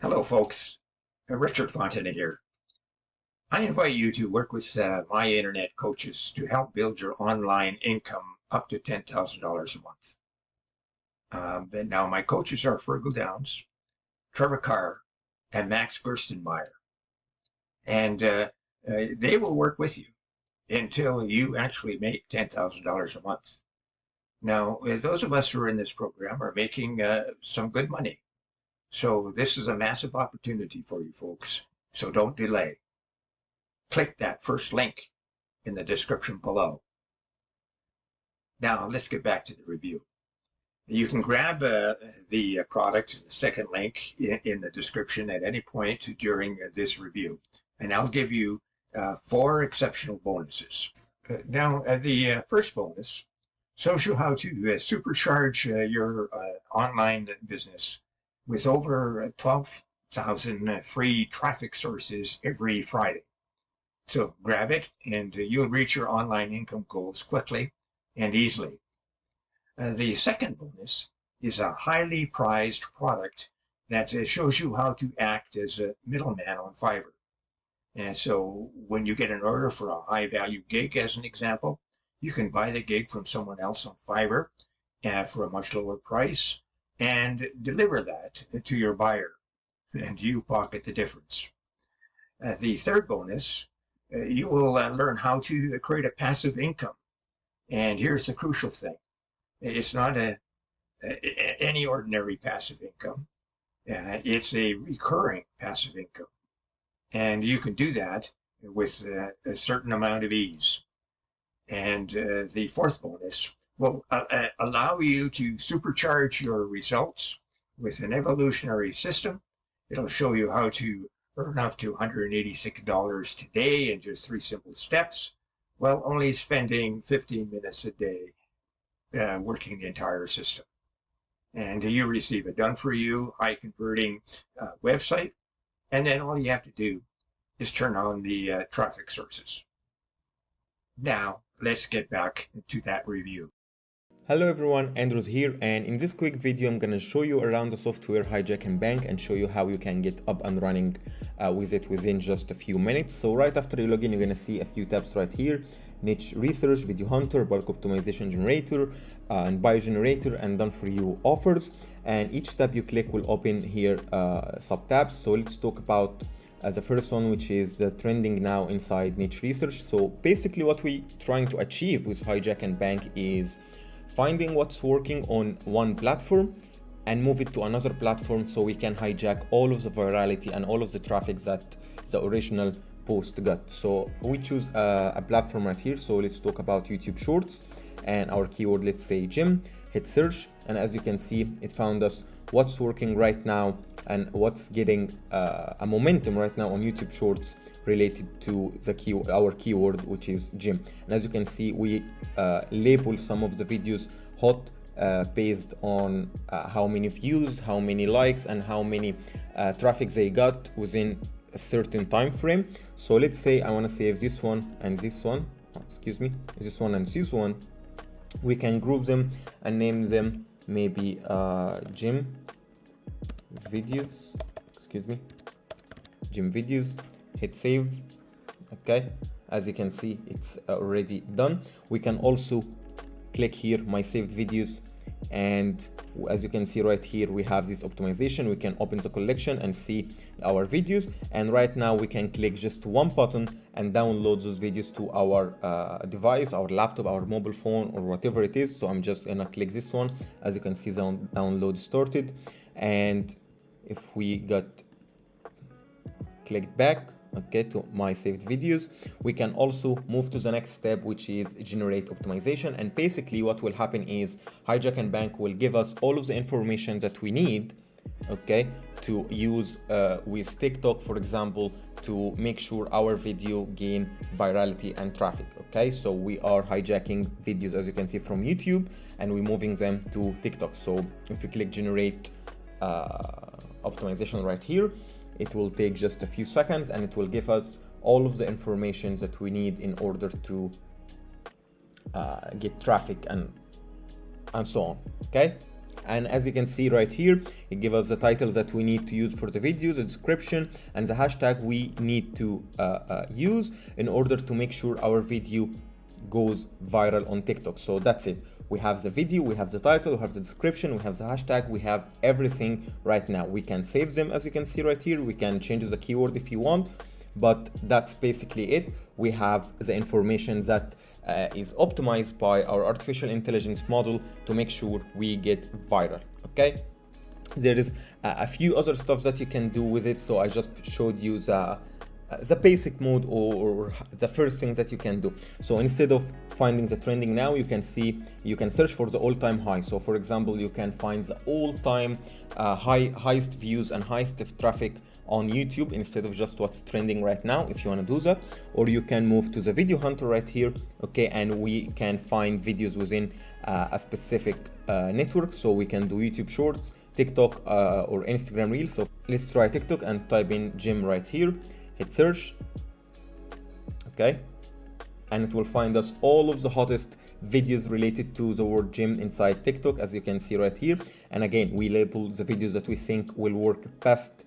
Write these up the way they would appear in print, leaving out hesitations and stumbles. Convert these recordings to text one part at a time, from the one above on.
Hello, folks. Richard Fontana here. I invite you to work with my internet coaches to help build your online income up to $10,000 a month. Now, my coaches are Fergal Downs, Trevor Carr, and Max Gerstenmeyer. And they will work with you until you actually make $10,000 a month. Now, those of us who are in this program are making some good money. So this is a massive opportunity for you folks. So don't delay. Click that first link in the description below. Now let's get back to the review. You can grab the product, the second link in the description at any point during this review. And I'll give you 4 exceptional bonuses. The first bonus shows you how to supercharge your online business with over 12,000 free traffic sources every Friday. So grab it and you'll reach your online income goals quickly and easily. The second bonus is a highly prized product that shows you how to act as a middleman on Fiverr. And so when you get an order for a high value gig, as an example, you can buy the gig from someone else on Fiverr for a much lower price and deliver that to your buyer, and you pocket the difference. The third bonus, you will learn how to create a passive income. And here's the crucial thing. It's not any ordinary passive income. It's a recurring passive income. And you can do that with a certain amount of ease. And the fourth bonus will allow you to supercharge your results with an evolutionary system. It'll show you how to earn up to $186 today in just 3 simple steps, while only spending 15 minutes a day working the entire system. And you receive a done-for-you, high-converting website, and then all you have to do is turn on the traffic sources. Now, let's get back to that review. Hello everyone, Andrews here, and in this quick video I'm gonna show you around the software Hijack and Bank and show you how you can get up and running with it within just a few minutes. So right after you log in, you're gonna see a few tabs right here: niche research, video hunter, bulk optimization generator, and buy generator, and done for you offers. And each tab you click will open here sub tabs. So let's talk about the first one, which is the trending now inside niche research. So basically what we're trying to achieve with Hijack and Bank is finding what's working on one platform and move it to another platform, so we can hijack all of the virality and all of the traffic that the original post got. So we choose a platform right here. So let's talk about YouTube Shorts, and our keyword, let's say gym. Hit search, and as you can see, it found us what's working right now and what's getting a momentum right now on YouTube Shorts related to the our keyword, which is gym. And as you can see, we label some of the videos hot based on how many views, how many likes, and how many traffic they got within a certain time frame. So let's say I want to save this one and this one, this one and this one. We can group them and name them maybe gym videos, gym videos. Hit save. Okay, as you can see, it's already done. We can also click here my saved videos, and as you can see right here, we have this optimization. We can open the collection and see our videos, and right now we can click just one button and download those videos to our device, our laptop, our mobile phone, or whatever it is. So I'm just gonna click this one. As you can see, the download started, and if we got clicked back, okay, to my saved videos, we can also move to the next step, which is generate optimization. And basically what will happen is Hijack and Bank will give us all of the information that we need, okay, to use with TikTok, for example, to make sure our video gain virality and traffic. Okay, so we are hijacking videos, as you can see, from YouTube, and we're moving them to TikTok. So if you click generate optimization right here, it will take just a few seconds, and it will give us all of the information that we need in order to get traffic and so on. Okay, And as you can see right here, it gives us the titles that we need to use for the video, the description, and the hashtag we need to use in order to make sure our video goes viral on TikTok. So that's it. We have the video, we have the title, we have the description, we have the hashtag, we have everything right now. We can save them, as you can see right here. We can change the keyword if you want, but that's basically it. We have the information that is optimized by our artificial intelligence model to make sure we get viral. Okay, there is a few other stuff that you can do with it, so I just showed you the basic mode or the first thing that you can do. So instead of finding the trending now, you can search for the all-time high. So for example, you can find the all-time highest views and highest traffic on YouTube instead of just what's trending right now, if you want to do that. Or you can move to the video hunter right here, okay, and we can find videos within a specific network. So we can do YouTube Shorts, TikTok, or Instagram Reels. So let's try TikTok and type in gym right here. Hit search, okay, and it will find us all of the hottest videos related to the word gym inside TikTok, as you can see right here. And again, we label the videos that we think will work best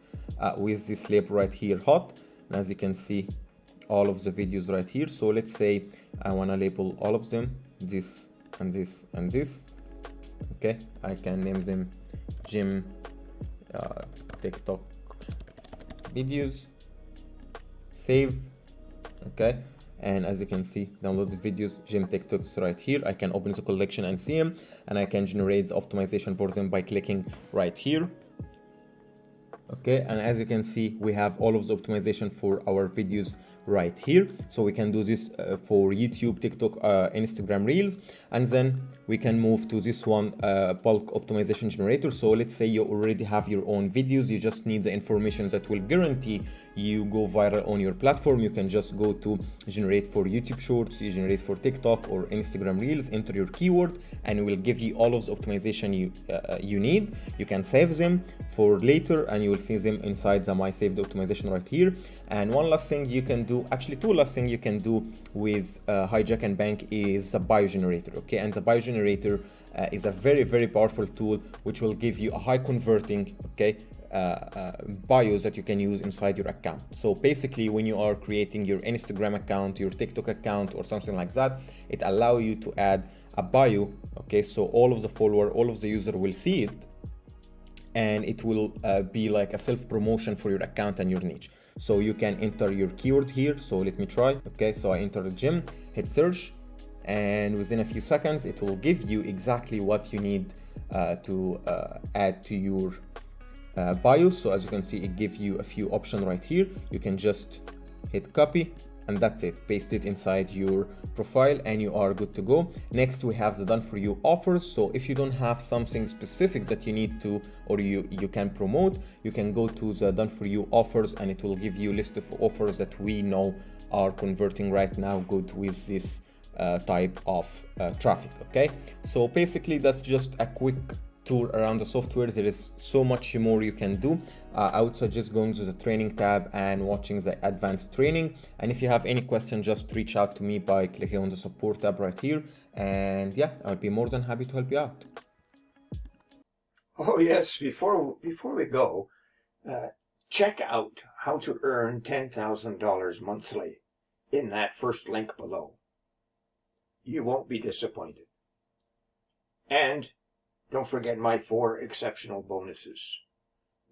with this label right here, hot. And as you can see, all of the videos right here. So let's say I want to label all of them, this and this and this. Okay, I can name them gym TikTok videos. Save, okay, and as you can see, download these videos, gym TikToks right here. I can open the collection and see them, and I can generate the optimization for them by clicking right here. Okay, and as you can see, we have all of the optimization for our videos right here. So we can do this for YouTube, TikTok, Instagram Reels, and then we can move to this one, bulk optimization generator. So let's say you already have your own videos, you just need the information that will guarantee you go viral on your platform. You can just go to generate for YouTube Shorts, you generate for TikTok or Instagram Reels, enter your keyword, and it will give you all of the optimization you need. You can save them for later, and you will see them inside the My Saved Optimization right here. And one last thing you can do, actually two last things you can do with Hijack and Bank is the bio generator. Okay, and the bio generator is a very, very powerful tool which will give you a high converting, okay, bios that you can use inside your account. So basically, when you are creating your Instagram account, your TikTok account, or something like that, it allows you to add a bio. Okay, so all of the follower, all of the user will see it, and it will be like a self-promotion for your account and your niche. So you can enter your keyword here. So let me try. Okay, so I enter the gym, hit search, and within a few seconds, it will give you exactly what you need to add to your bio. So as you can see, it gives you a few options right here. You can just hit copy, and that's it. Paste it inside your profile and you are good to go. Next, we have the done for you offers. So if you don't have something specific that you need to, or you can promote, you can go to the done for you offers, and it will give you a list of offers that we know are converting right now good with this type of traffic. Okay, so basically that's just a quick tour around the software. There is so much more you can do. I would suggest going to the training tab and watching the advanced training. And if you have any question, just reach out to me by clicking on the support tab right here. And yeah, I'll be more than happy to help you out. Oh yes, before we go, check out how to earn $10,000 monthly in that first link below. You won't be disappointed. And don't forget my 4 exceptional bonuses.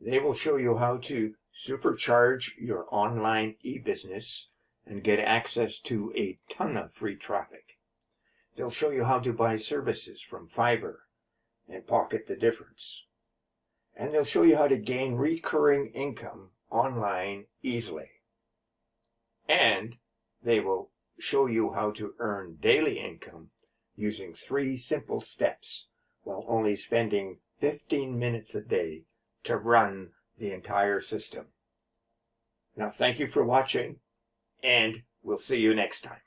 They will show you how to supercharge your online e-business and get access to a ton of free traffic. They'll show you how to buy services from Fiverr and pocket the difference. And they'll show you how to gain recurring income online easily. And they will show you how to earn daily income using 3 simple steps, while only spending 15 minutes a day to run the entire system. Now, thank you for watching, and we'll see you next time.